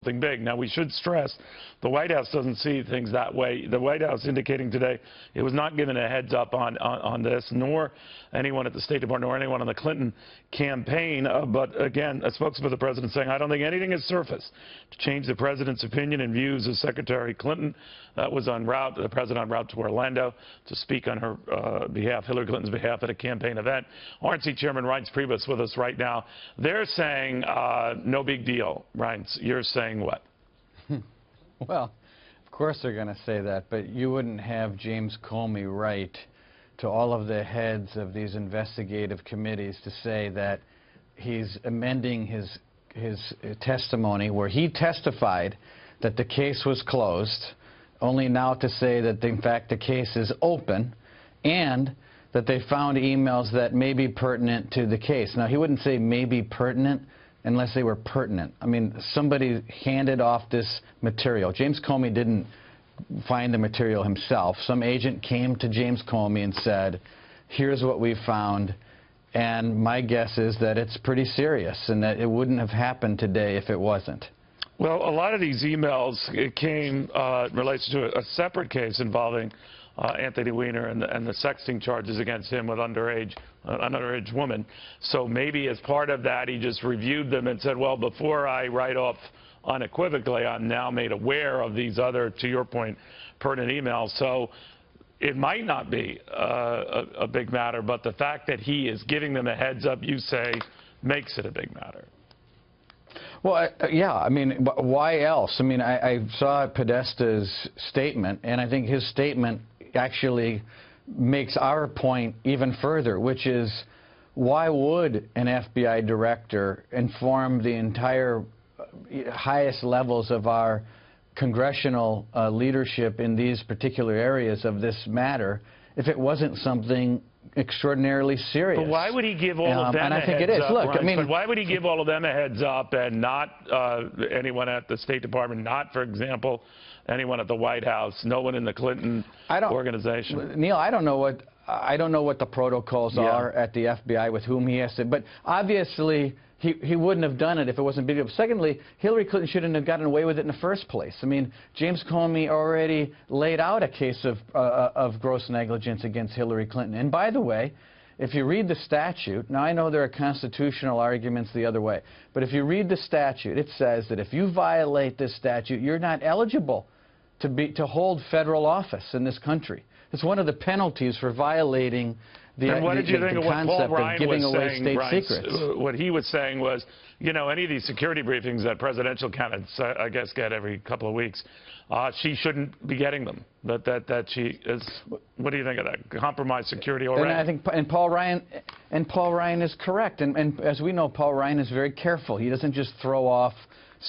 something big. Now, we should stress the White House doesn't see things that way. The White House indicating today it was not given a heads up on this, nor anyone at the State Department nor anyone on the Clinton campaign. But again, a spokesman for the president saying, I don't think anything has surfaced to change the president's opinion and views of Secretary Clinton. That was en route, the president en route to Orlando to speak on her behalf, Hillary Clinton's behalf, at a campaign event. RNC Chairman Reince Priebus with us right now. They're saying no big deal. Reince, you're saying what? Well, of course they're going to say that, but you wouldn't have James Comey write to all of the heads of these investigative committees to say that he's amending his testimony where he testified that the case was closed, only now to say that in fact the case is open and that they found emails that may be pertinent to the case. Now, he wouldn't say may be pertinent unless they were pertinent. I mean, somebody handed off this material. James Comey didn't find the material himself. Some agent came to James Comey and said, here's what we found, and my guess is that it's pretty serious and that it wouldn't have happened today if it wasn't. Well, a lot of these emails came in relation to a separate case involving Anthony Weiner and the sexting charges against him with an underage woman. So maybe as part of that, he just reviewed them and said, well, before I write off unequivocally, I'm now made aware of these other, to your point, pertinent emails. So it might not be a big matter, but the fact that he is giving them a heads up, you say, makes it a big matter. Well, yeah, I mean, why else? I mean, I saw Podesta's statement, and I think his statement actually makes our point even further, which is why would an FBI director inform the entire highest levels of our congressional leadership in these particular areas of this matter if it wasn't something extraordinarily serious? But why would he give all of them and a I think heads it is. up? Look, I mean, but why would he give all of them a heads up and not anyone at the State Department, not, for example, anyone at the White House, no one in the Clinton organization? Neil, I don't know what the protocols are at the FBI with whom he has to, but obviously he wouldn't have done it if it wasn't big enough. Secondly, Hillary Clinton shouldn't have gotten away with it in the first place. I mean, James Comey already laid out a case of gross negligence against Hillary Clinton. And by the way, if you read the statute, now I know there are constitutional arguments the other way, but if you read the statute, it says that if you violate this statute, you're not eligible to hold federal office in this country. It's one of the penalties for violating the concept of giving away state secrets. What he was saying was, you know, any of these security briefings that presidential candidates, I guess, get every couple of weeks, she shouldn't be getting them. That she is. What do you think of that? Compromised security already? And I think, Paul Ryan is correct. And as we know, Paul Ryan is very careful. He doesn't just throw off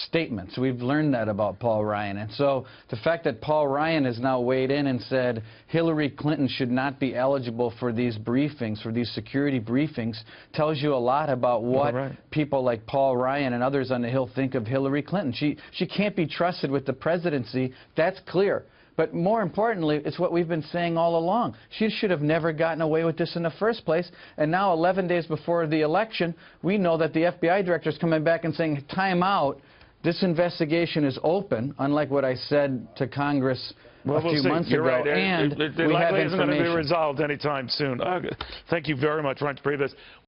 statements. We've learned that about Paul Ryan. And so the fact that Paul Ryan has now weighed in and said Hillary Clinton should not be eligible for these briefings, for these security briefings, tells you a lot about what people like Paul Ryan and others on the Hill think of Hillary Clinton. She can't be trusted with the presidency. That's clear. But more importantly, it's what we've been saying all along. She should have never gotten away with this in the first place. And now, 11 days before the election, we know that the FBI director is coming back and saying, time out. This investigation is open, unlike what I said to Congress a few months ago. Right. And it likely isn't going to be resolved anytime soon. Thank you very much, Reince Priebus.